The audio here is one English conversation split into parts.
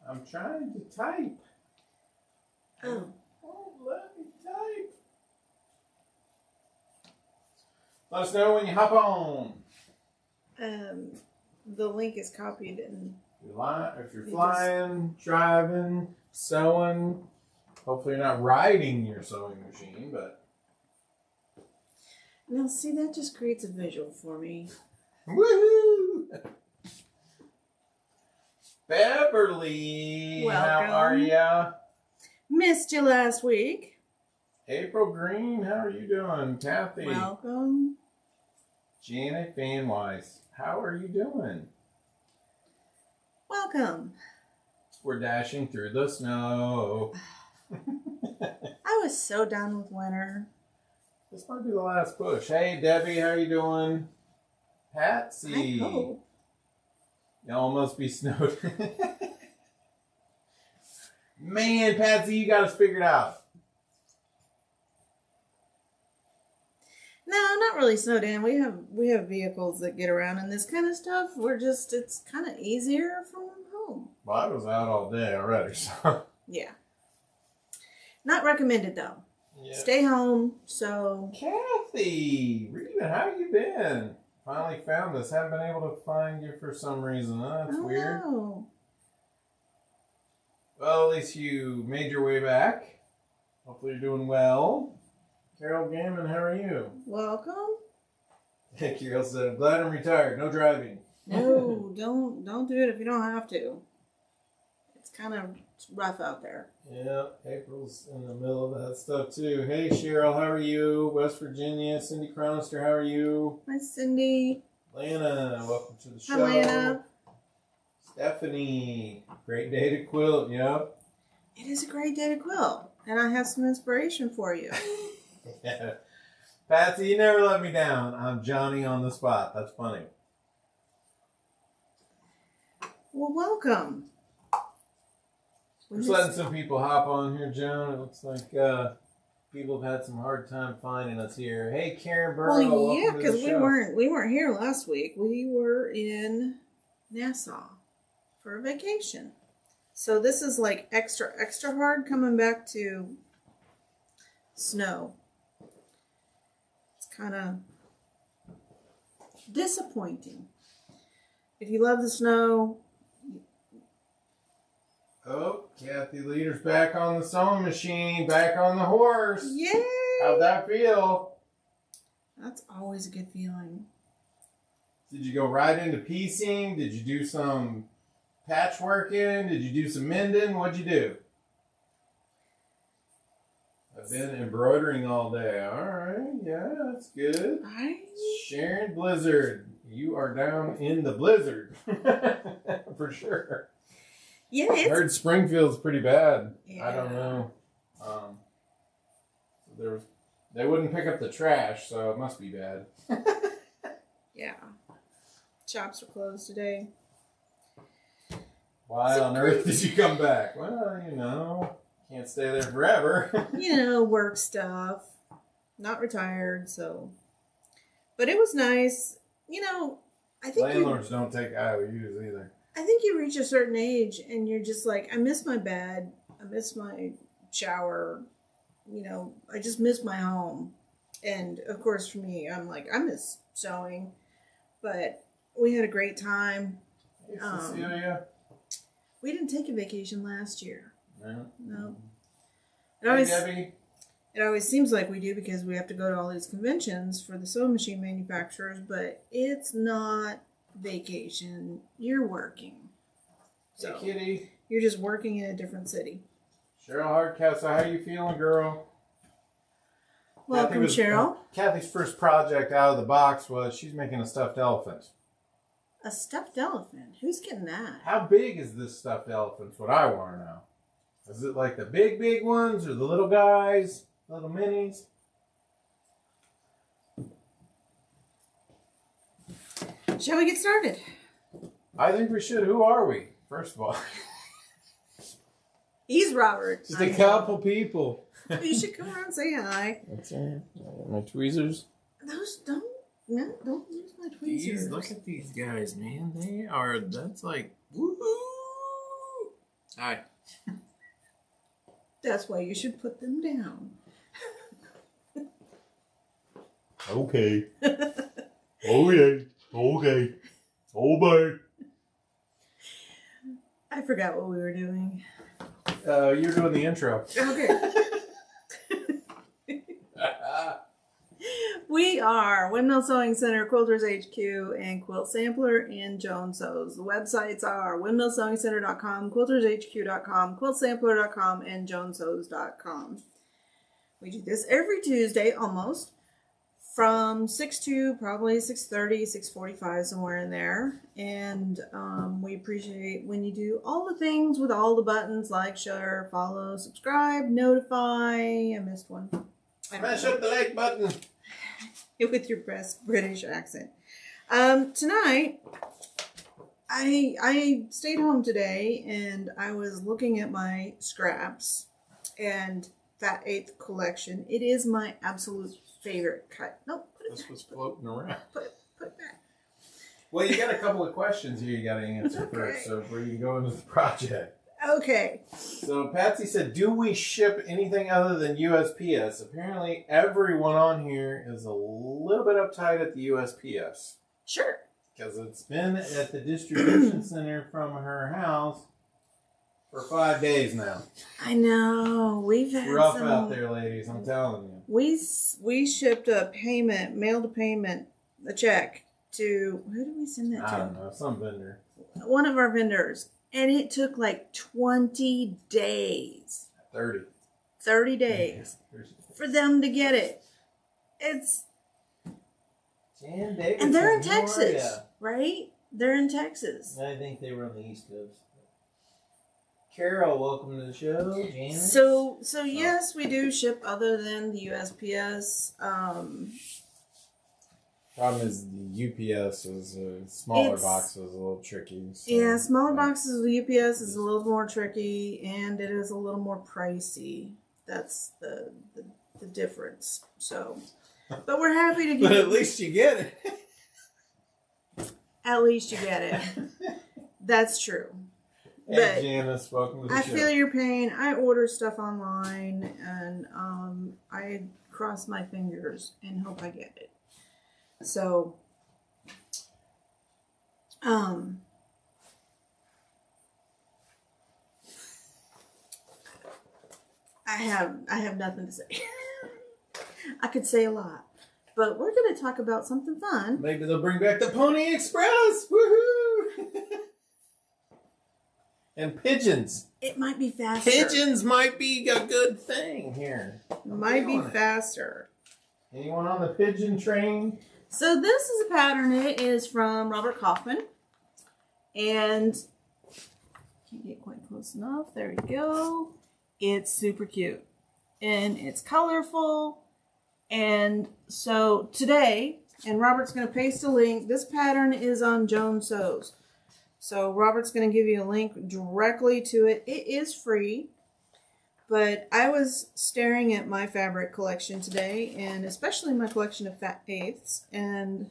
I'm trying to type. Oh. Oh, let me type. Let us know when you hop on. The link is copied and... If you're flying, driving, sewing, hopefully you're not riding your sewing machine, but... Now, see, that just creates a visual for me. Woohoo! Beverly, welcome. How are ya? Missed you last week. April Green, how are you doing? Kathy. Welcome. Janet Fanwise, how are you doing? Welcome. We're dashing through the snow. I was so done with winter. This might be the last push. Hey, Debbie, how you doing? Patsy. I hope. Y'all must be snowed. Man, Patsy, you got us figured out. No, not really snowed in. We have vehicles that get around and this kind of stuff. It's kind of easier from home. Well, I was out all day already, so. Yeah. Not recommended though. Yeah. Stay home, so. Kathy, Reba, how you been? Finally found us. Haven't been able to find you for some reason. That's weird. No. Well, at least you made your way back. Hopefully you're doing well. Carol Gammon, how are you? Welcome. Carol said, I'm glad I'm retired. No driving. No, don't do it if you don't have to. It's kind of rough out there. Yeah, April's in the middle of that stuff too. Hey Cheryl, how are you? West Virginia, Cindy Cronister, how are you? Hi, Cindy. Lana, welcome to the show. Hi, Lana. Stephanie, great day to quilt, yep. It is a great day to quilt, and I have some inspiration for you. Yeah. Patsy, you never let me down. I'm Johnny on the spot. That's funny. Well, welcome. Just letting some people hop on here, Joan. It looks like people have had some hard time finding us here. Hey, Karen Burrow. Well, yeah, because we weren't here last week. We were in Nassau for a vacation. So this is like extra hard coming back to snow. It's kind of disappointing. If you love the snow. Oh, Kathy Leader's back on the sewing machine, back on the horse. Yay! How'd that feel? That's always a good feeling. Did you go right into piecing? Did you do some patchworking? Did you do some mending? What'd you do? I've been embroidering all day. All right, yeah, that's good. Sharon Blizzard, you are down in the blizzard. For sure. Yeah, I heard Springfield's pretty bad. Yeah. I don't know. They wouldn't pick up the trash, so it must be bad. Yeah. Shops are closed today. Why on earth did you come back? Well, can't stay there forever. Work stuff. Not retired, so. But it was nice. I think Landlords don't take IOUs either. I think you reach a certain age and you're just like, I miss my bed. I miss my shower. I just miss my home. And of course for me, I'm like, I miss sewing. But we had a great time. Hey, Cecilia. We didn't take a vacation last year. No. Hey, Debbie. It always seems like we do because we have to go to all these conventions for the sewing machine manufacturers, but it's not vacation. You're working. So Hey, Kitty. You're just working in a different city. Cheryl Hardcastle, how you feeling, girl? Welcome, Cheryl. Kathy's first project out of the box was she's making a stuffed elephant. A stuffed elephant? Who's getting that? How big is this stuffed elephant? That's what I want to know. Is it like the big ones or the little guys? Little minis? Shall we get started? I think we should. Who are we? First of all. He's Robert. Just a couple people. You should come around and say hi. That's it. My tweezers. Don't use my tweezers. Look at these guys, man. That's like, woohoo! Hi. That's why you should put them down. Okay. Okay. Okay. Obey. I forgot what we were doing. You're doing the intro. Okay. We are Windmill Sewing Center, Quilters HQ, and Quilt Sampler and Joan Sews. The websites are windmillsewingcenter.com, quiltershq.com, quiltsampler.com, and joansews.com. We do this every Tuesday, almost, from 6 to probably 6:30, 6:45, somewhere in there. And we appreciate when you do all the things with all the buttons, like, share, follow, subscribe, notify. I missed one. Smash up the like button. With your best British accent. Tonight, I stayed home today and I was looking at my scraps and Fat Eighth collection. It is my absolute favorite cut. Nope. This was floating around. Put it back. Well, you got a couple of questions here you got to answer first, so before you go into the project. Okay. So Patsy said, do we ship anything other than USPS? Apparently everyone on here is a little bit uptight at the USPS. Sure. Because it's been at the distribution center from her house for 5 days now. I know. We've had rough out there, ladies, I'm telling you. We shipped a payment, mailed a payment, a check to, who did we send that to? I don't know, some vendor. One of our vendors. And it took like 20 days. 30. 30 days for them to get it. It's... Jan Davis, and they're in Texas, right? They're in Texas. I think they were on the East Coast. Carol, welcome to the show. Janice. So yes, we do ship other than the USPS. Problem is the UPS is smaller boxes, a little tricky. So, yeah, smaller boxes with UPS is a little more tricky, and it is a little more pricey. That's the difference. So, but we're happy to get. But at least you get it. At least you get it. That's true. Hey, but Janice, welcome to the show. I feel your pain. I order stuff online, and I cross my fingers and hope I get it. So, I have nothing to say. I could say a lot, but we're going to talk about something fun. Maybe they'll bring back the Pony Express. Woohoo! And pigeons. It might be faster. Pigeons might be a good thing here. Might be faster. Anyone on the pigeon train? So this is a pattern. It is from Robert Kaufman. And can't get quite close enough. There we go. It's super cute. And it's colorful. And so today, and Robert's going to paste a link. This pattern is on Joan Sews. So Robert's going to give you a link directly to it. It is free. But I was staring at my fabric collection today, and especially my collection of Fat Eighths, and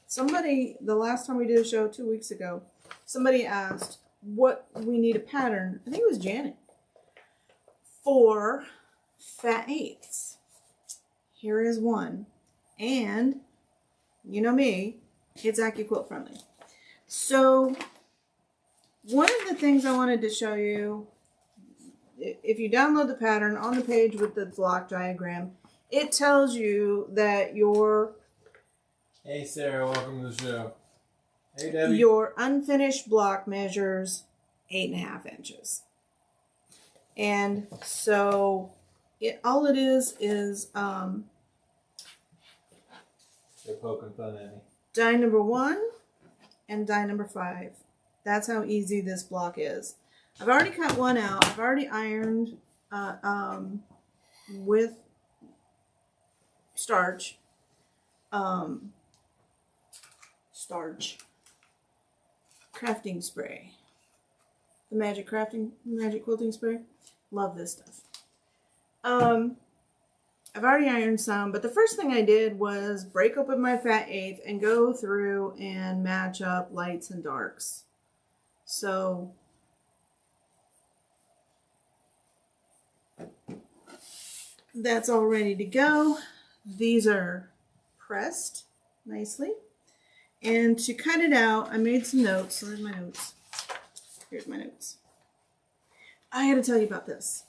somebody, the last time we did a show 2 weeks ago, somebody asked what we need a pattern, I think it was Janet, for Fat Eighths. Here is one, and you know me, it's AccuQuilt friendly. So one of the things I wanted to show you, if you download the pattern on the page with the block diagram, it tells you that your... Hey, Sarah, welcome to the show. Hey, Debbie. Your unfinished block measures 8.5 inches. And so all it is They're poking fun at me. die number 1 and die number 5. That's how easy this block is. I've already cut one out. I've already ironed with starch. Crafting spray. The magic quilting spray. Love this stuff. I've already ironed some, but the first thing I did was break open my Fat Eighth and go through and match up lights and darks. So that's all ready to go. These are pressed nicely. And to cut it out, I made some notes. Where's my notes? Here's my notes. I got to tell you about this.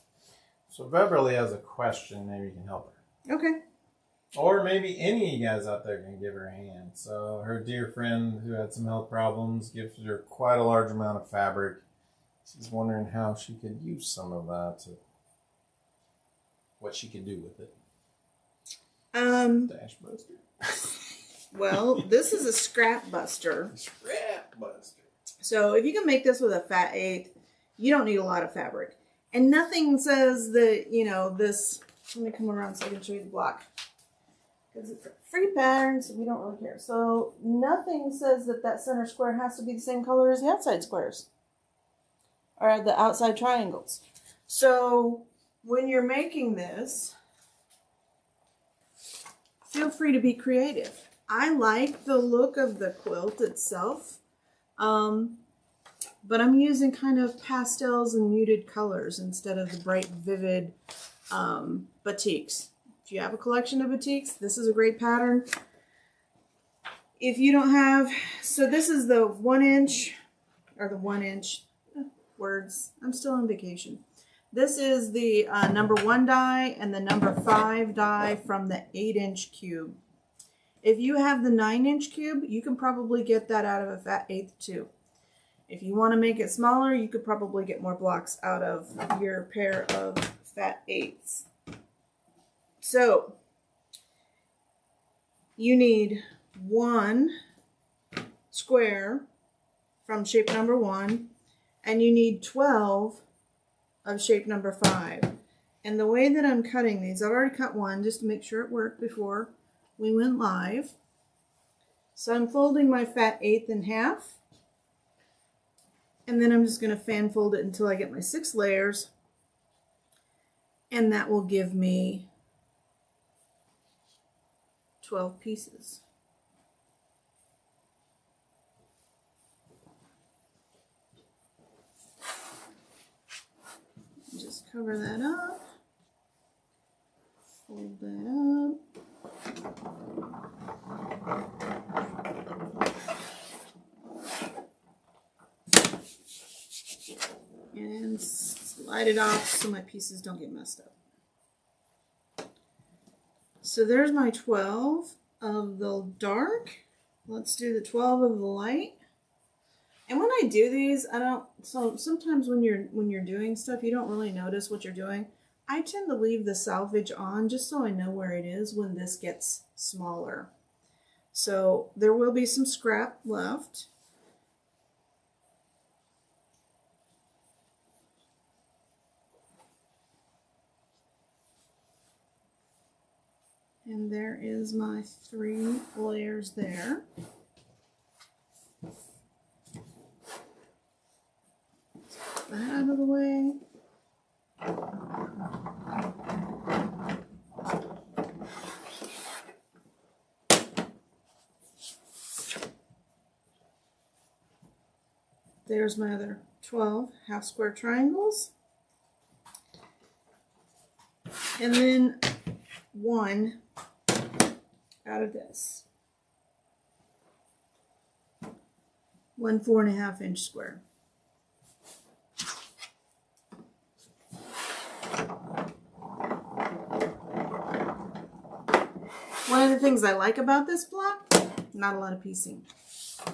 So Beverly has a question. Maybe you can help her. Okay. Or maybe any of you guys out there can give her a hand. So her dear friend who had some health problems gifted her quite a large amount of fabric. She's wondering how she could use some of that, what she could do with it. Dash buster. Well, this is a scrap buster. Scrap buster. So if you can make this with a fat eighth, you don't need a lot of fabric. And nothing says that, you know, this, let me come around so I can show you the block. Because it's a free pattern, so we don't really care. So nothing says that that center square has to be the same color as the outside squares. Or the outside triangles. So when you're making this, feel free to be creative. I like the look of the quilt itself. But I'm using kind of pastels and muted colors instead of the bright, vivid batiks. If you have a collection of batiks, this is a great pattern. If you don't have, so this is the 1 inch, or the 1 inch, words, I'm still on vacation. This is the number 1 die and the number 5 die from the 8-inch cube. If you have the 9-inch cube, you can probably get that out of a fat eighth too. If you want to make it smaller, you could probably get more blocks out of your pair of fat eighths. So, you need 1 square from shape number 1, and you need 12 of shape number 5. And the way that I'm cutting these, I've already cut one just to make sure it worked before we went live. So I'm folding my fat eighth in half. And then I'm just going to fan fold it until I get my 6 layers. And that will give me 12 pieces. Just cover that up. Fold that up. And slide it off so my pieces don't get messed up. So there's my 12 of the dark. Let's do the 12 of the light. And when I do these, so sometimes when you're doing stuff, you don't really notice what you're doing. I tend to leave the salvage on just so I know where it is when this gets smaller. So there will be some scrap left. And there is my 3 layers there. Put that out of the way. There's my other 12 half square triangles. And then 1 out of this. 1 4.5 inch square. One of the things I like about this block, not a lot of piecing.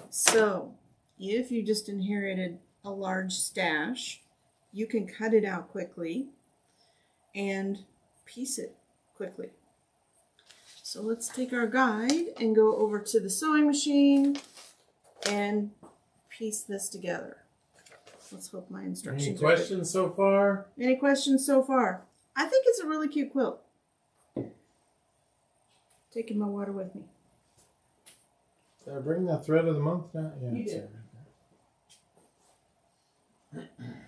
So if you just inherited a large stash, you can cut it out quickly and piece it quickly. So let's take our guide and go over to the sewing machine and piece this together. Let's hope my instructions Any questions so far? Any questions so far? I think it's a really cute quilt. Taking my water with me. Did I bring that thread of the month down? Yeah, you it's did. Right there.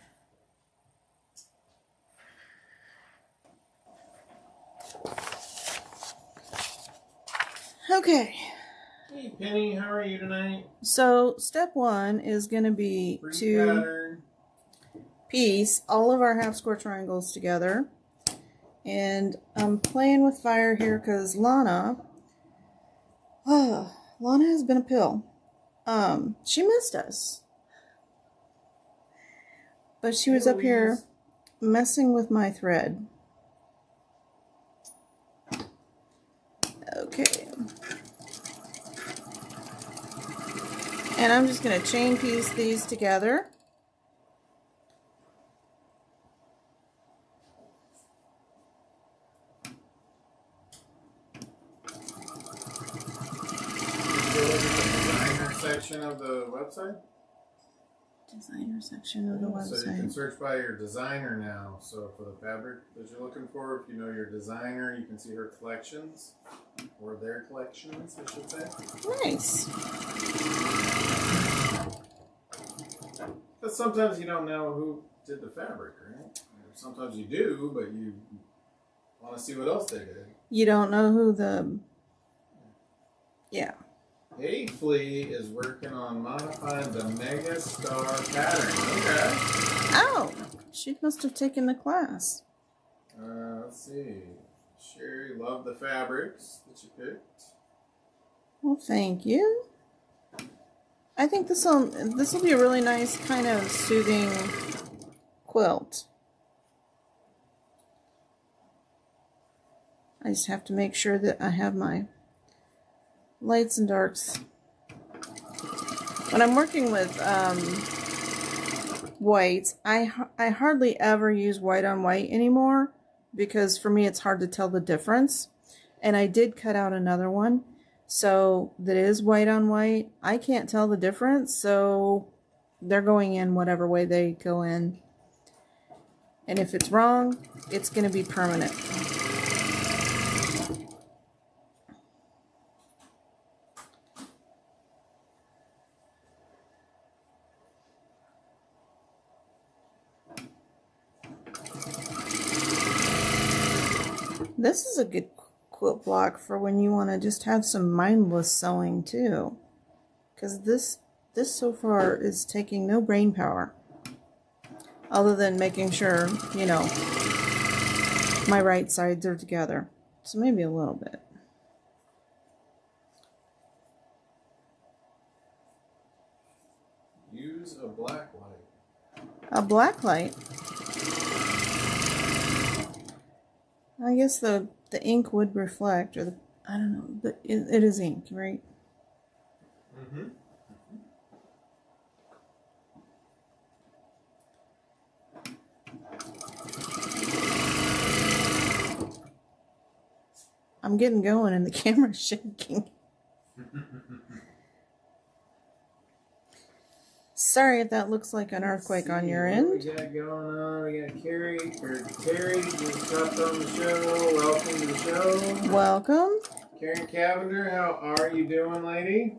Okay. Hey Penny, how are you tonight? So step 1 is going to be to piece all of our half square triangles together. And I'm playing with fire here because Lana has been a pill. She missed us. But she was up here messing with my thread. Okay. And I'm just going to chain piece these together. Designer section of the website? Designer section of the website. So you can search by your designer now. So for the fabric that you're looking for, if you know your designer, you can see her collections. Or their collections, I should say. Nice. But sometimes you don't know who did the fabric, right? Sometimes you do, but you want to see what else they did. You don't know who the... Yeah. Hey, Flea is working on modifying the Mega Star pattern. Okay. Oh, she must have taken the class. Let's see. Sherry loved the fabrics that you picked. Well, thank you. I think this will be a really nice kind of soothing quilt. I just have to make sure that I have my lights and darks. When I'm working with whites, I hardly ever use white on white anymore because for me it's hard to tell the difference. And I did cut out another one, so that is white on white. I can't tell the difference, so they're going in whatever way they go in. And if it's wrong, it's going to be permanent. This is a good quilt block for when you want to just have some mindless sewing too. Because this so far is taking no brain power. Other than making sure, you know, my right sides are together. So maybe a little bit. Use a black light. A black light? I guess the ink would reflect, or I don't know, but it is ink, right? Mm-hmm. I'm getting going and the camera's shaking. Sorry if that looks like an earthquake on your end. What we got going on? We got Terry just hopped on the show. Welcome to the show. Welcome. Karen Cavender, how are you doing, lady?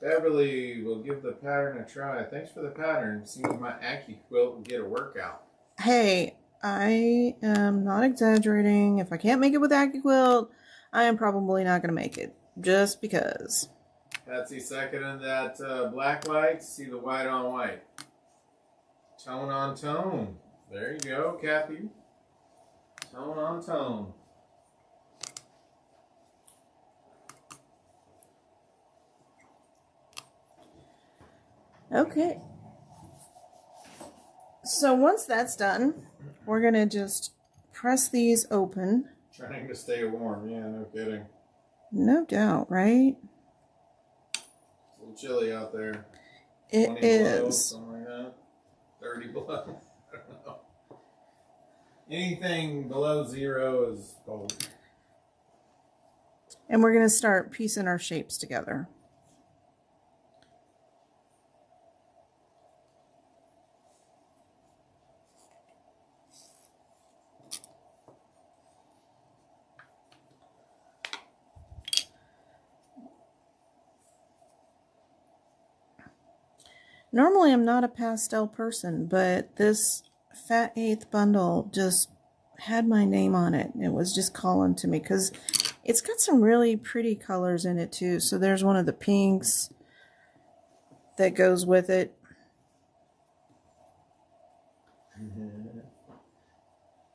Beverly will give the pattern a try. Thanks for the pattern. Seems my Aki quilt will get a workout. Hey, I am not exaggerating. If I can't make it with Aki quilt, I am probably not going to make it. Just because. Patsy seconded that black light. See the white on white. Tone on tone. There you go, Kathy. Tone on tone. Okay. So once that's done, we're going to just press these open. Trying to stay warm. Yeah, no kidding. No doubt, right? It's a little chilly out there. It 20 is. below, something like that. 30 below. I don't know. Anything below 0 is cold. And we're going to start piecing our shapes together. Normally I'm not a pastel person, but this Fat 8th bundle just had my name on it. It was just calling to me because it's got some really pretty colors in it too. So there's one of the pinks that goes with it.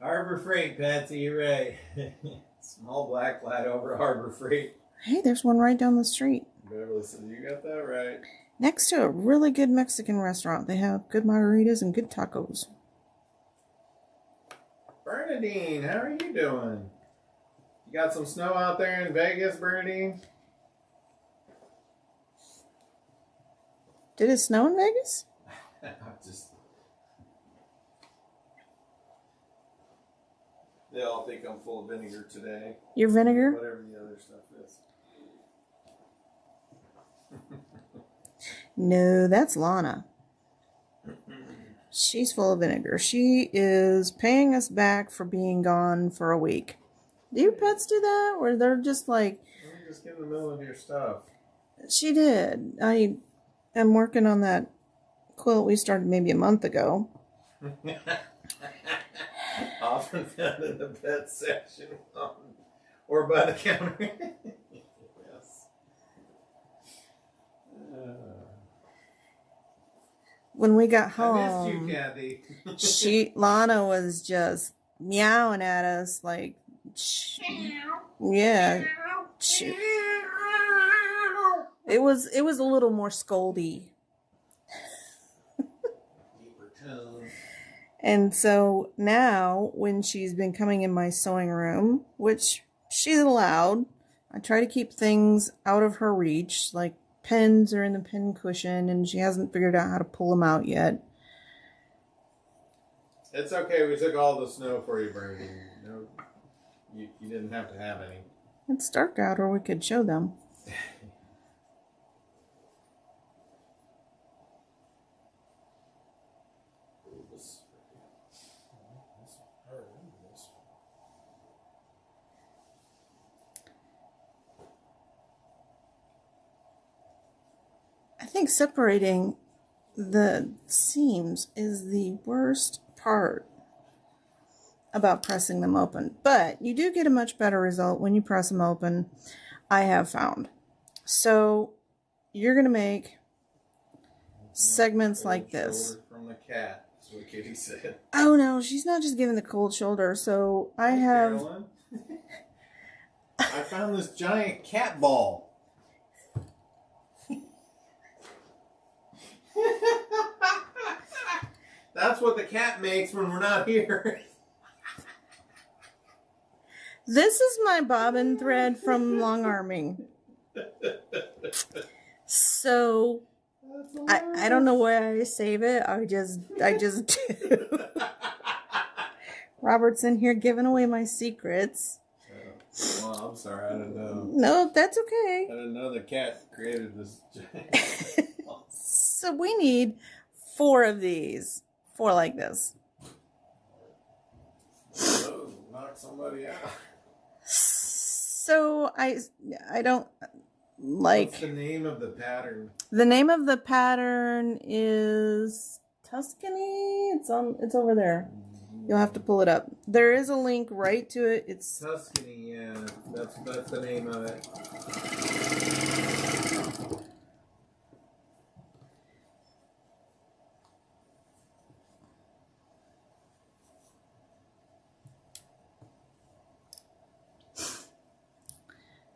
Harbor Freight, Patsy, you're right. Small black flat over Harbor Freight. Hey, there's one right down the street. Beverly says, you got that right. Next to a really good Mexican restaurant. They have good margaritas and good tacos. Bernadine, how are you doing? You got some snow out there in Vegas, Bernadine? Did it snow in Vegas? They all think I'm full of vinegar today. Your vinegar? Whatever the other stuff is. No, that's Lana. She's full of vinegar. She is paying us back for being gone for a week. Do your pets do that? Or they're just like... Let me just get in the middle of your stuff. She did. I am working on that quilt we started maybe a month ago. Often found in the pet section or by the counter. Yes. When we got home, I missed you, Kathy. Lana was just meowing at us like, yeah. It was a little more scoldy. Deeper tone. And so now, when she's been coming in my sewing room, which she's allowed, I try to keep things out of her reach, like pens are in the pin cushion, and she hasn't figured out how to pull them out yet. It's okay. We took all the snow for you, Bernie. No, you didn't have to have any. It's dark out, or we could show them. I think separating the seams is the worst part about pressing them open. But you do get a much better result when you press them open, I have found. So you're going to make segments like this. From the cat, is what Kitty said. Oh no, she's not just giving the cold shoulder. So I have... Carolyn. I found this giant cat ball. That's what the cat makes when we're not here. This is my bobbin thread from long arming. So I don't know where I save it. I just do. Robert's in here giving away my secrets. Well, I'm sorry, I didn't know. No, that's okay. I didn't know the cat created this giant. So we need 4 of these. 4 like this. Oh, knock somebody out. So I don't like... What's the name of the pattern? The name of the pattern is Tuscany. It's over there. You'll have to pull it up. There is a link right to it. It's Tuscany, yeah. That's the name of it.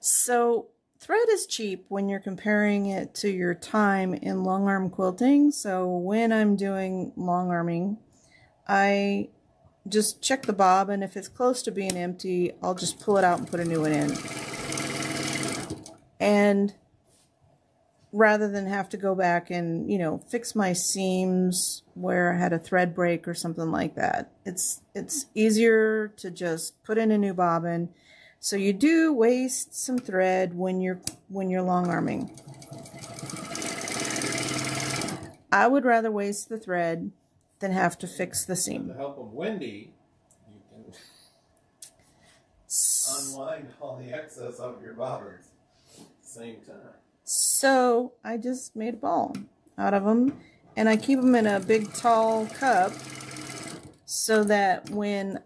So thread is cheap when you're comparing it to your time in long arm quilting. So when I'm doing long arming, I just check the bob, and if it's close to being empty, I'll just pull it out and put a new one in. And rather than have to go back and, fix my seams where I had a thread break or something like that, it's easier to just put in a new bobbin. So you do waste some thread when you're long arming. I would rather waste the thread than have to fix the seam. With the help of Wendy, you can unwind all the excess of your bobbins at the same time. So I just made a ball out of them, and I keep them in a big tall cup so that when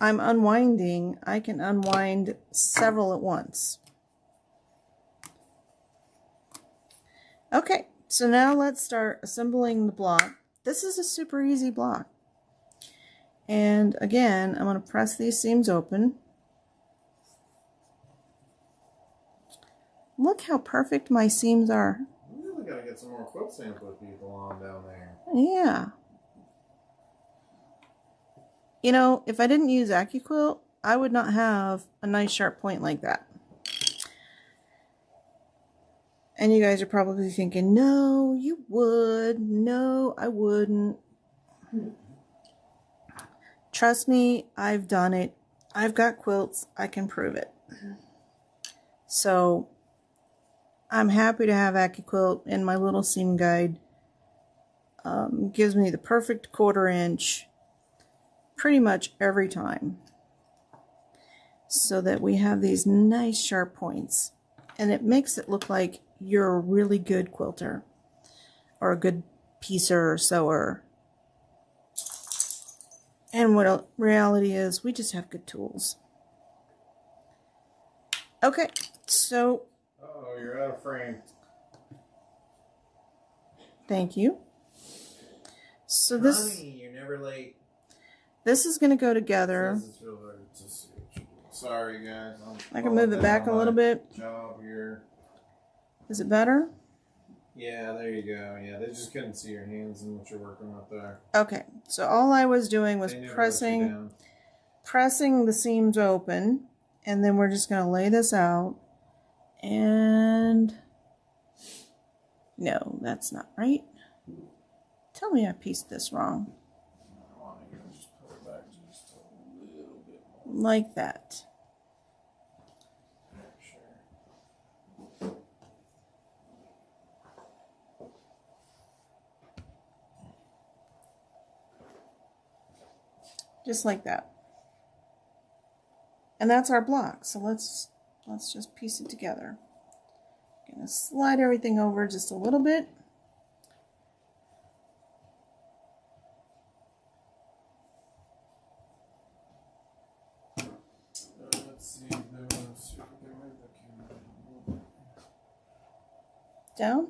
I'm unwinding, I can unwind several at once. Okay, so now let's start assembling the block. This is a super easy block. And again, I'm going to press these seams open. Look how perfect my seams are. We really got to get some more quilt sampler people on down there. Yeah. You know, if I didn't use AccuQuilt, I would not have a nice sharp point like that. And you guys are probably thinking, no, you would. No, I wouldn't. Trust me, I've done it. I've got quilts. I can prove it. So, I'm happy to have AccuQuilt in my little seam guide. Gives me the perfect 1/4 inch pretty much every time. So that we have these nice sharp points. And it makes it look like you're a really good quilter. Or a good piecer or sewer. And what reality is, we just have good tools. Okay, so... Oh, you're out of frame. Thank you. So Honey, this... you're never late. This is going to go together. Sorry, guys. I can move it back a little bit. Job here. Is it better? Yeah, there you go. Yeah, they just couldn't see your hands and what you're working with there. Okay, so all I was doing was pressing the seams open, and then we're just going to lay this out. And no, that's not right. Tell me I pieced this wrong. Just pull it back just a little bit more. Like that. Sure. Just like that. And that's our block. So let's just piece it together. Gonna slide everything over just a little bit. Let's see if they want to see if they move the camera. Down.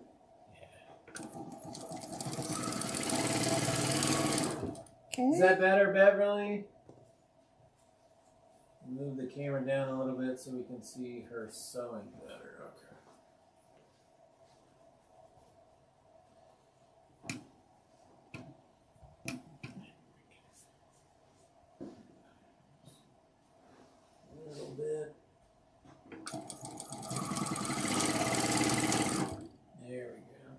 Okay. Is that better, Beverly? Move the camera down a little bit so we can see her sewing better. Okay. A little bit. There we go.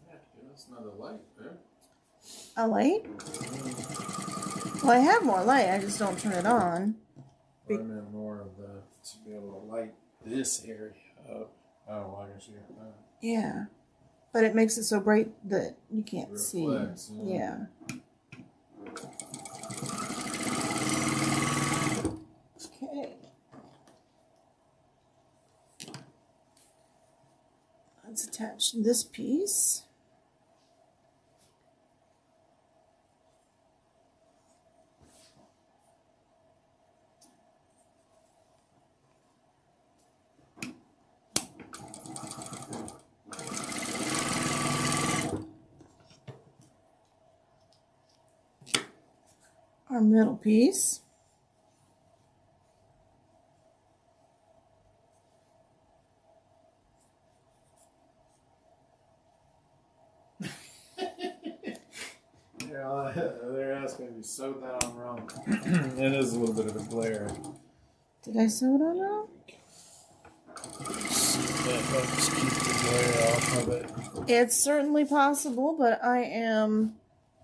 Yeah, give us another light, man. A light? Well, I have more light. I just don't turn it on. I meant more of the to be able to light this area up. Oh, I guess Yeah, but it makes it so bright that you can't reflects, see. Yeah. Okay. Let's attach this piece. Our middle piece. Yeah, they're asking if you sewed that on wrong. It is a little bit of a glare. Did I sew it on wrong? That helps keep the glare off of it. It's certainly possible, but I am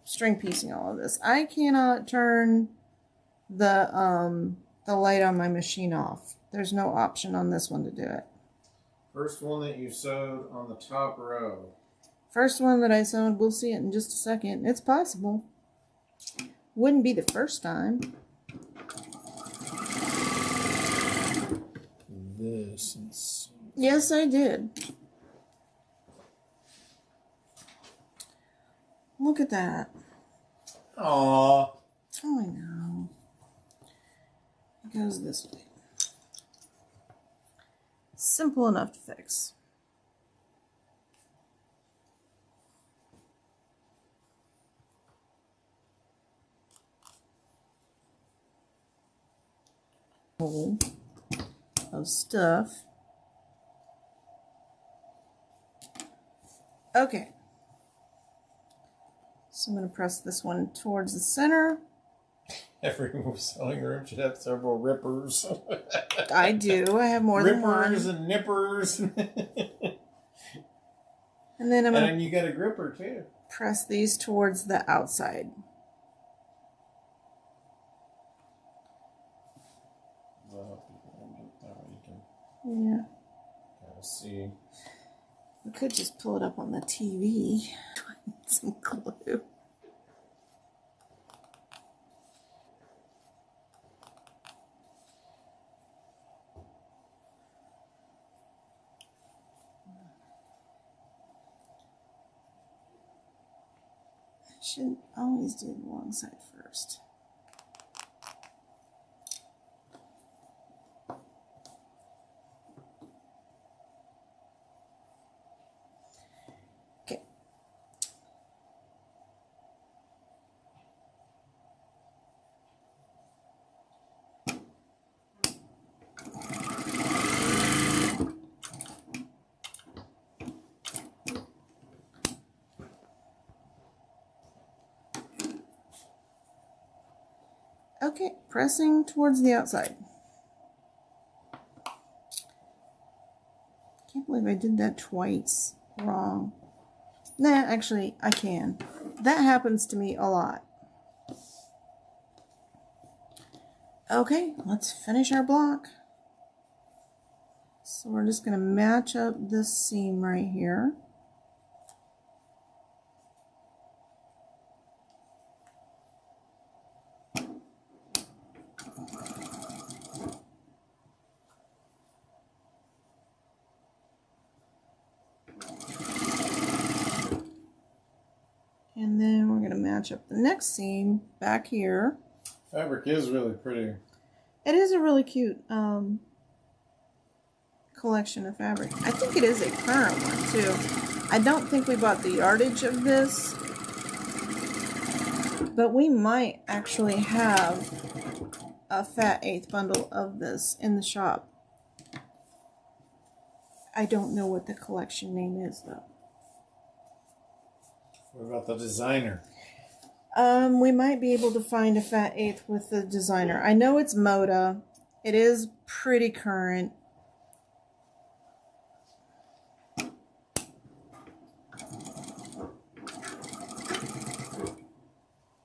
string piecing all of this. I cannot turn the light on my machine off. There's no option on this one to do it. First one that you sewed on the top row. First one that I sewed, we'll see it in just a second. It's possible. Wouldn't be the first time. This is... Yes, I did. Look at that. Aww. Oh, I know. It goes this way. Simple enough to fix. Full of stuff. Okay. So I'm going to press this one towards the center. Every sewing room should have several rippers. I do. I have more than one. Rippers and nippers. And then I'm going and you got a gripper too. Press these towards the outside. Yeah. Gotta see. We could just pull it up on the TV. Some glue. I should always do the wrong side first. Okay. Okay, pressing towards the outside. Can't believe I did that twice wrong. Nah, actually, I can. That happens to me a lot. Okay, let's finish our block. So we're just going to match up this seam right here. And then we're going to match up the next seam back here. Fabric is really pretty. It is a really cute collection of fabric. I think it is a current one too. I don't think we bought the yardage of this, but we might actually have a fat eighth bundle of this in the shop. I don't know what the collection name is though. What about the designer? We might be able to find a fat eighth with the designer. I know it's Moda. It is pretty current.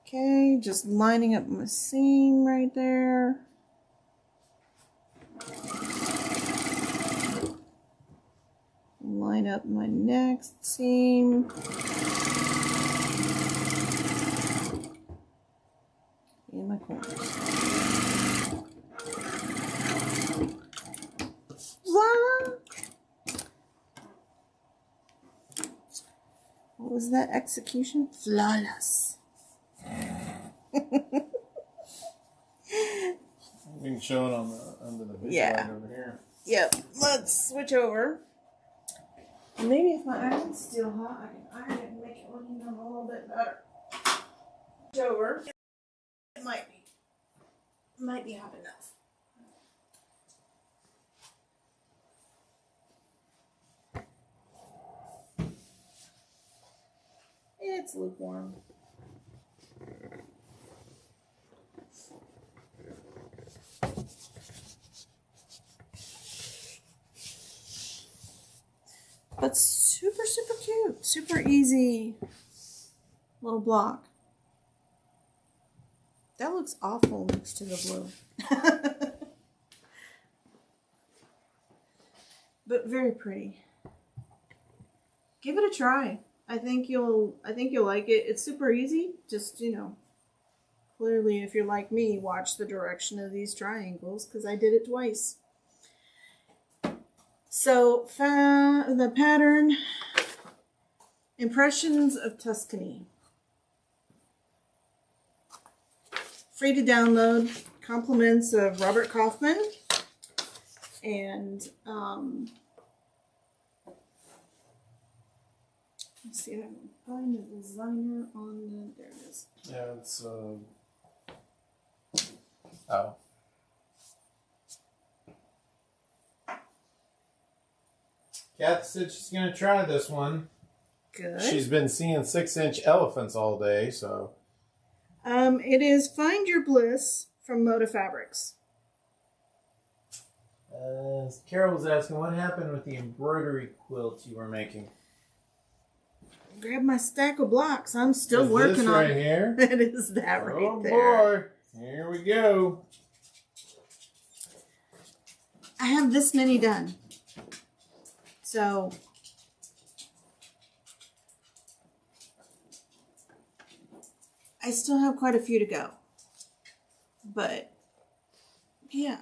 Okay, just lining up my seam right there. Line up my next seam. In my corners. Voila! What was that execution? Flawless. We can show it on the under the video right over here. Yep. Let's switch over. And maybe if my iron's still hot, I can iron it and make it look even a little bit better. Switch over. It might be hot enough. It's lukewarm. But super, super cute. Super easy little block. That looks awful next to the blue. But very pretty. Give it a try. I think you'll like it. It's super easy. Just, clearly if you're like me, watch the direction of these triangles because I did it twice. So, the pattern, Impressions of Tuscany. Free to download. Compliments of Robert Kaufman. And, let's see if I can find the designer on the, there it is. Yeah, it's, Kat said she's going to try this one. Good. She's been seeing 6-inch elephants all day, so. It is Find Your Bliss from Moda Fabrics. Carol was asking, what happened with the embroidery quilt you were making? Grab my stack of blocks. I'm still Is working this on right here? It is that right Oh there. boy, here we go. I have this many done. So I still have quite a few to go. But yeah.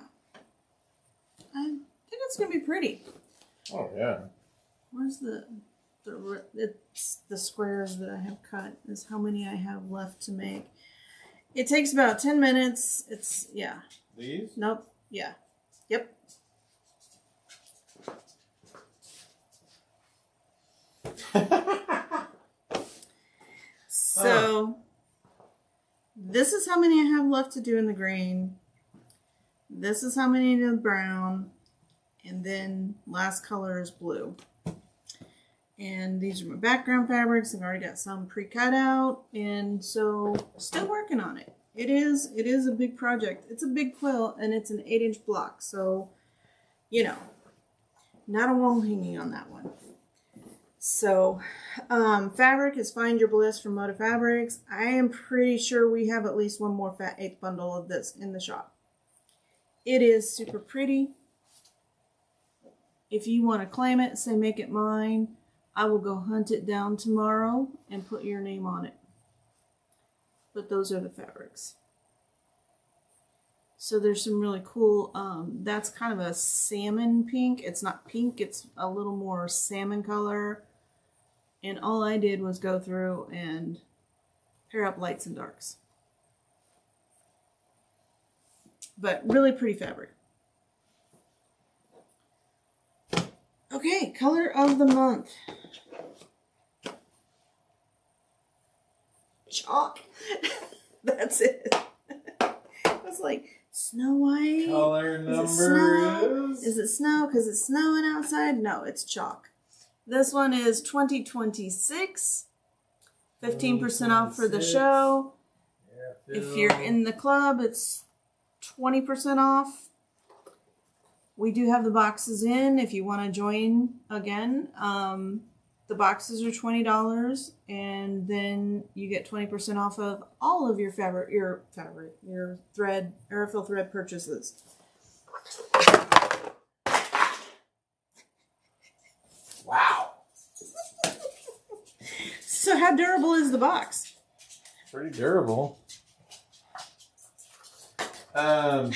I think it's going to be pretty. Oh yeah. Where's it's the squares that I have cut is how many I have left to make. It takes about 10 minutes. It's, yeah. These? Nope. Yeah. Yep. So, this is how many I have left to do in the green. This is how many in the brown. And then last color is blue. And these are my background fabrics. I've already got some pre-cut out. And so, still working on it. It is a big project. It's a big quilt and it's an 8-inch block. So, you know, not a wall hanging on that one. So, fabric is Find Your Bliss from Moda Fabrics. I am pretty sure we have at least one more fat 8th bundle of this in the shop. It is super pretty. If you want to claim it, say make it mine, I will go hunt it down tomorrow and put your name on it. But those are the fabrics. So there's some really cool, that's kind of a salmon pink. It's not pink, it's a little more salmon color. And all I did was go through and pair up lights and darks. But really pretty fabric. Okay, color of the month. Chalk. That's it. I was like, Snow White. Color number Is it snow because it's snowing outside? No, it's chalk. This one is 2026. 15% off for the show. Yeah, if you're in the club, it's 20% off. We do have the boxes in if you want to join again. The boxes are $20 and then you get 20% off of all of your thread, aerofill thread purchases. Wow. So how durable is the box? Pretty durable. Well,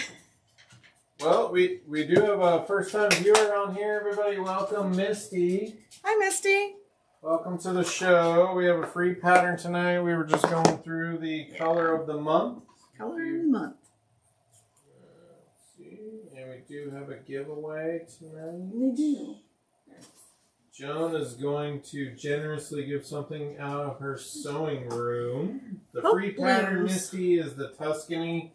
we do have a first-time viewer on here. Everybody, welcome, Misty. Hi, Misty. Welcome to the show. We have a free pattern tonight. We were just going through the color of the month. Color of the month. Let's see. And we do have a giveaway tonight. We do. Joan is going to generously give something out of her sewing room. The Hope free pattern, Blues. Misty, is the Tuscany.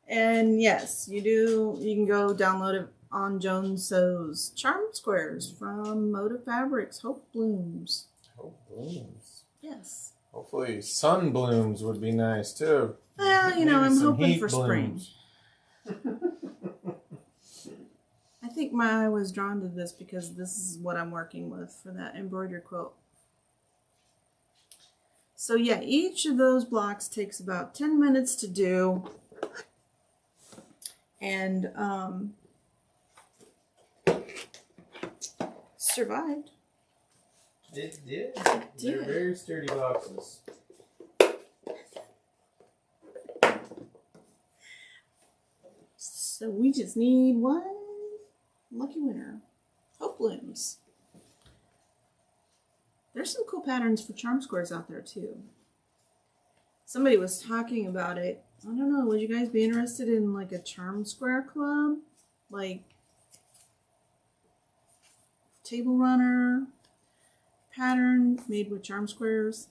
And yes, you do. You can go download it on Joan Sews Charm Squares from Moda Fabrics. Hope Blooms. Hope blooms. Yes. Hopefully sun blooms would be nice too. Well, you know, Maybe I'm some hoping heat for blooms. spring. I think my eye was drawn to this because this is what I'm working with for that embroidery quilt. So yeah, each of those blocks takes about 10 minutes to do. And survived. It did. It They're did. very sturdy boxes. So we just need one lucky winner. Hope Blooms. There's some cool patterns for charm squares out there too. Somebody was talking about it. I don't know, would you guys be interested in like a charm square club? Like table runner pattern made with charm squares?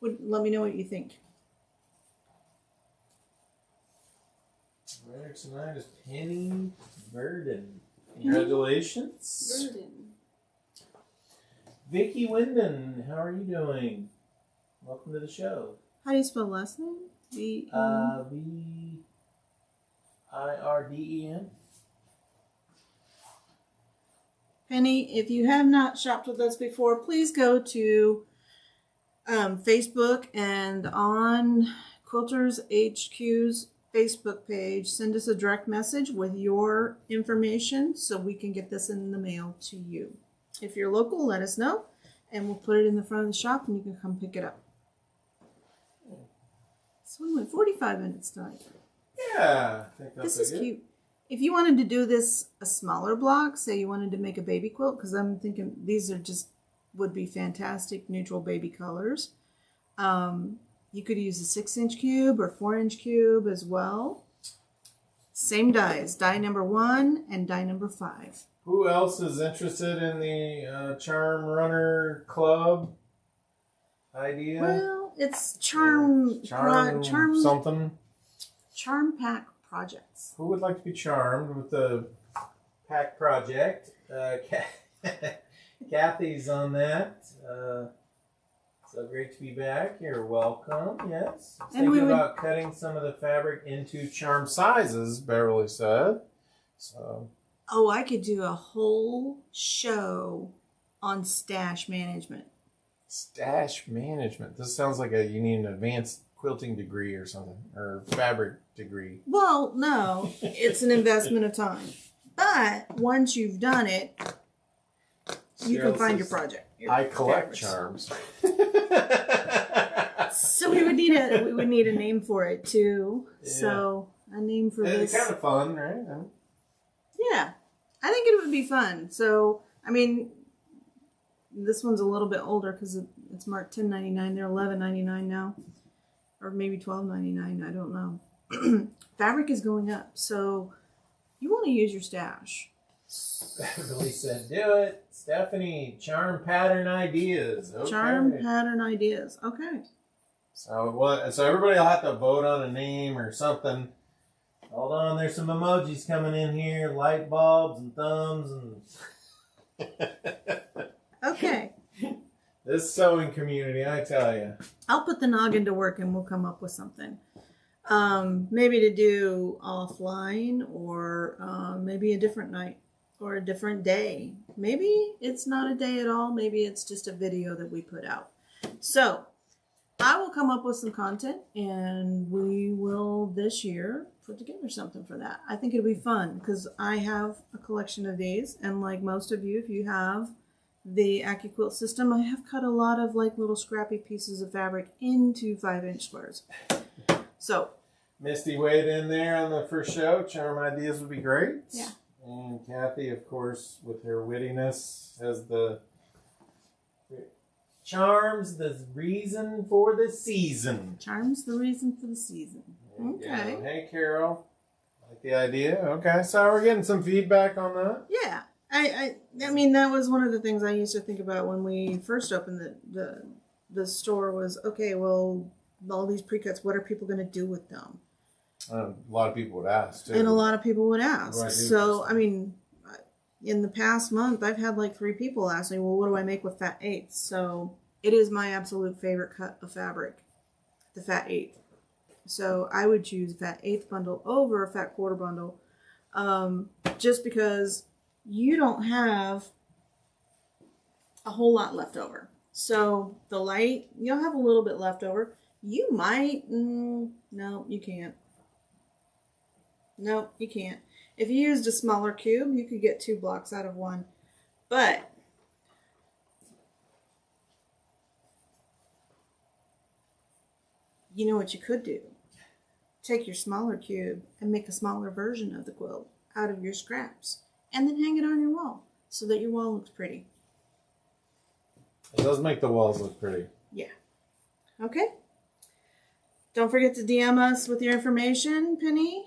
Let me know what you think. Winner tonight is Penny Verdon. Congratulations. Burden. Vicky Winden, how are you doing? Welcome to the show. How do you spell last name? Virden. Penny, if you have not shopped with us before, please go to Facebook and on Quilters HQ's Facebook page, send us a direct message with your information so we can get this in the mail to you. If you're local, let us know, and we'll put it in the front of the shop and you can come pick it up. So we went 45 minutes tonight. Yeah, I think that's This is cute. If you wanted to do this a smaller block, say you wanted to make a baby quilt, because I'm thinking these are just would be fantastic neutral baby colors. You could use a 6-inch cube or 4-inch cube as well. Same dies, die number 1 and die number 5. Who else is interested in the Charm Runner Club idea? Well, it's charm something. Charm Pack Projects. Who would like to be charmed with the pack project? Kathy's on that. So great to be back. You're welcome. Yes. Thinking about cutting some of the fabric into charm sizes, Beverly said. So. Oh, I could do a whole show on stash management. Stash management. This sounds like you need an advanced quilting degree or something, or fabric degree. Well, no, it's an investment of time. But once you've done it, you can find your project. I collect charms. So we would need a name for it too. Yeah. So a name for this. It's kind of fun, right? Yeah, I think it would be fun. So I mean, this one's a little bit older because it's marked $10.99. They're $11.99 now, or maybe $12.99. I don't know. Fabric is going up, so you want to use your stash. Beverly said, "Do it, Stephanie. Charm pattern ideas." Okay. Charm pattern ideas. Okay. So what? So everybody will have to vote on a name or something. Hold on, there's some emojis coming in here, light bulbs and thumbs and. Okay. This sewing community, I tell you. I'll put the noggin to work and we'll come up with something. Maybe to do offline or maybe a different night or a different day. Maybe it's not a day at all. Maybe it's just a video that we put out. So I will come up with some content and we will this year put together something for that. I think it'll be fun because I have a collection of these, and like most of you, if you have the AccuQuilt system, I have cut a lot of like little scrappy pieces of fabric into 5-inch squares. So Misty weighed in there on the first show. Charm ideas would be great. Yeah. And Kathy, of course, with her wittiness, has the charms the reason for the season. Charms the reason for the season. Okay. Hey, Carol. Like the idea? Okay. So we're getting some feedback on that. Yeah. I mean, that was one of the things I used to think about when we first opened the store was, okay, well, all these pre-cuts, what are people going to do with them? A lot of people would ask, too. And a lot of people would ask. So, I mean, in the past month, I've had like 3 people ask me, well, what do I make with fat eighths? So it is my absolute favorite cut of fabric, the fat eighth. So I would choose fat eighth bundle over a fat quarter bundle, just because you don't have a whole lot left over. So the light, you'll have a little bit left over. You might, no, you can't. No, you can't. If you used a smaller cube, you could get 2 blocks out of one. But you know what you could do? Take your smaller cube and make a smaller version of the quilt out of your scraps. And then hang it on your wall so that your wall looks pretty. It does make the walls look pretty. Yeah. Okay. Don't forget to DM us with your information, Penny.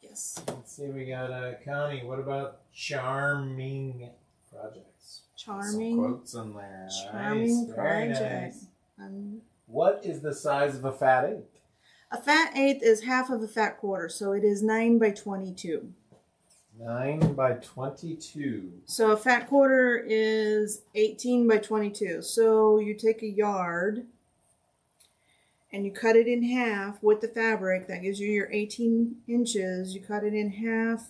Yes. Let's see, we got Connie. What about charming projects? Charming. Some quotes in there. Charming nice. project. Nice. What is the size of a fat eighth? A fat eighth is half of a fat quarter, so it is 9 by 22. 9 by 22. So a fat quarter is 18 by 22. So you take a yard and you cut it in half with the fabric. That gives you your 18 inches. You cut it in half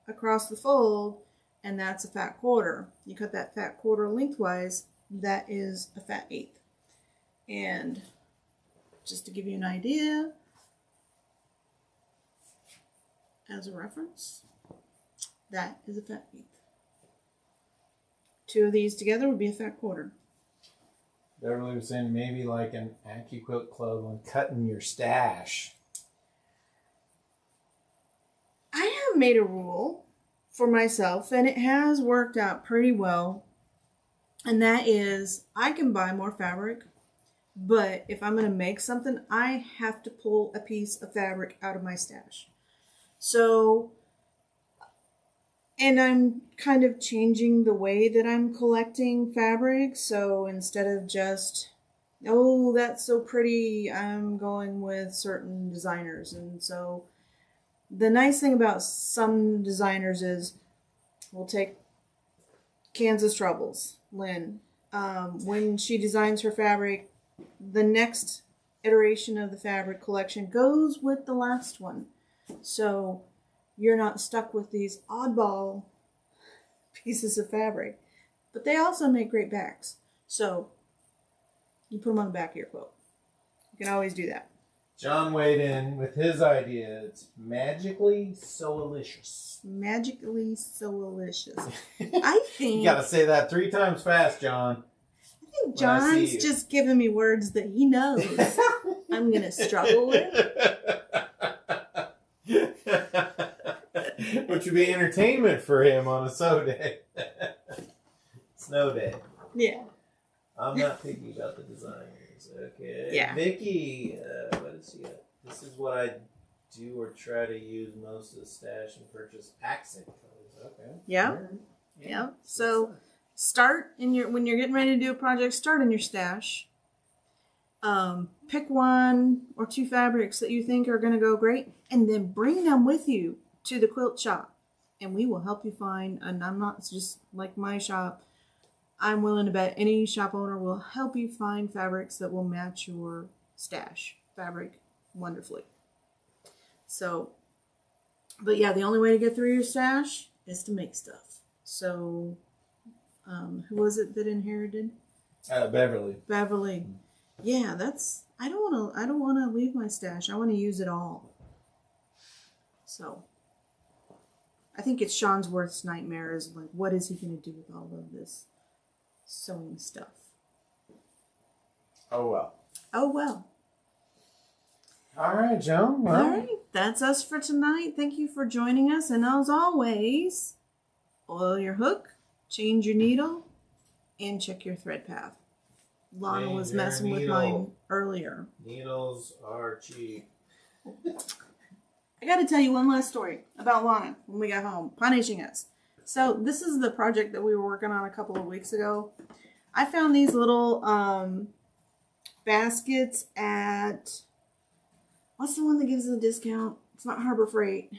across the fold, and that's a fat quarter. You cut that fat quarter lengthwise, that is a fat eighth. And just to give you an idea, as a reference, that is a fat eighth. Two of these together would be a fat quarter. Beverly was saying maybe like an AccuQuilt club when cutting your stash. I have made a rule for myself, and it has worked out pretty well. And that is, I can buy more fabric, but if I'm going to make something, I have to pull a piece of fabric out of my stash. So, and I'm kind of changing the way that I'm collecting fabric. So instead of just, oh, that's so pretty, I'm going with certain designers. And so the nice thing about some designers is we'll take Kansas Troubles, Lynn. When she designs her fabric, the next iteration of the fabric collection goes with the last one. So you're not stuck with these oddball pieces of fabric. But they also make great backs. So you put them on the back of your quilt. You can always do that. John weighed in with his idea. It's magically so-alicious. Magically so-alicious. I think... You gotta say that 3 times fast, John. I think John's just giving me words that he knows I'm going to struggle with. Which would be entertainment for him on a snow day. Snow day. Yeah. I'm not picky about the designers. Okay. Yeah. Vicky, what is she got? This is what I do or try to use most of the stash and purchase accent colors. Okay. Yeah. Right. Yeah. So start in your, when you're getting ready to do a project, start in your stash. Pick 1 or 2 fabrics that you think are going to go great, and then bring them with you to the quilt shop, and we will help you find, and I'm not just like my shop, I'm willing to bet any shop owner will help you find fabrics that will match your stash fabric wonderfully. So, but yeah, the only way to get through your stash is to make stuff. So, who was it that inherited? Beverly. Beverly. Yeah, that's, I don't want to leave my stash. I want to use it all. So, I think it's Seansworth's nightmare is like, what is he going to do with all of this sewing stuff? Oh, well. Oh, well. All right, Joan. Well, all right. That's us for tonight. Thank you for joining us. And as always, oil your hook, change your needle, and check your thread path. Lana was messing with mine earlier. Needles are cheap. I got to tell you one last story about Lana when we got home, punishing us. So this is the project that we were working on a couple of weeks ago. I found these little baskets at, what's the one that gives a discount? It's not Harbor Freight.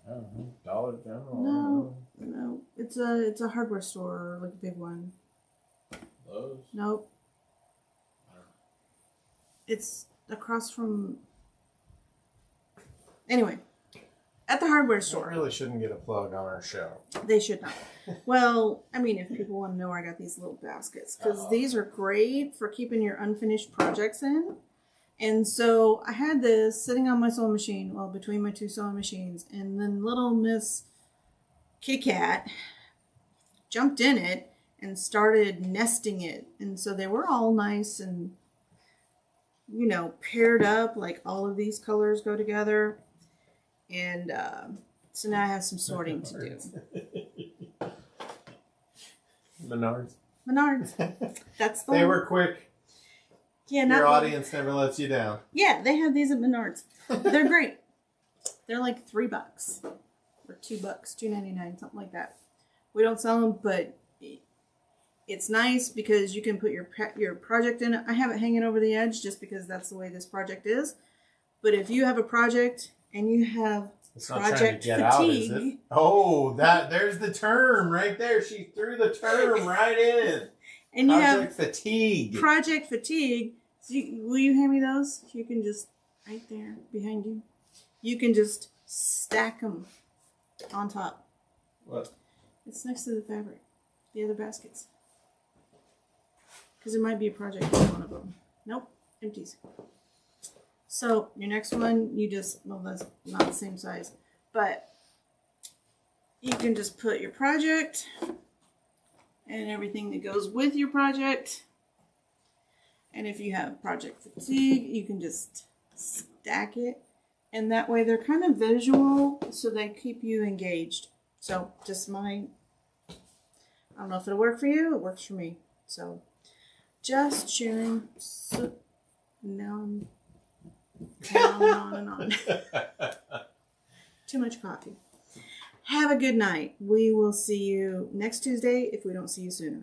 I don't know. Dollar General? No. It's a hardware store, like a big one. Lowe's? Nope. It's across from... Anyway, at the hardware store. I really shouldn't get a plug on our show. They should not. Well, I mean, if people want to know where I got these little baskets, because these are great for keeping your unfinished projects in. And so I had this sitting on my sewing machine, well, between my 2 sewing machines, and then little Miss Kit Kat jumped in it and started nesting it. And so they were all nice and, you know, paired up, like all of these colors go together. And so now I have some sorting to do. Menards. That's the They one. were quick. Yeah, Your audience never lets you down. Yeah, they have these at Menards. They're great. They're like $3 or $2, $2.99, something like that. We don't sell them, but it's nice because you can put your project in it. I have it hanging over the edge just because that's the way this project is. But if you have a project and you have It's not trying to Project get out, is it? fatigue. Oh, there's the term right there. She threw the term right in. And you Project have fatigue. project fatigue. So will you hand me those? You can just, right there behind you. You can just stack them on top. What? It's next to the fabric. The other baskets. Because there might be a project in one of them. Nope. Empties. So your next one, you just, well, that's not the same size, but you can just put your project and everything that goes with your project. And if you have project fatigue, you can just stack it. And that way they're kind of visual, so they keep you engaged. So just I don't know if it'll work for you. It works for me. So just sharing. So now I'm on and on. Too much coffee. Have a good night. We will see you next Tuesday if we don't see you sooner.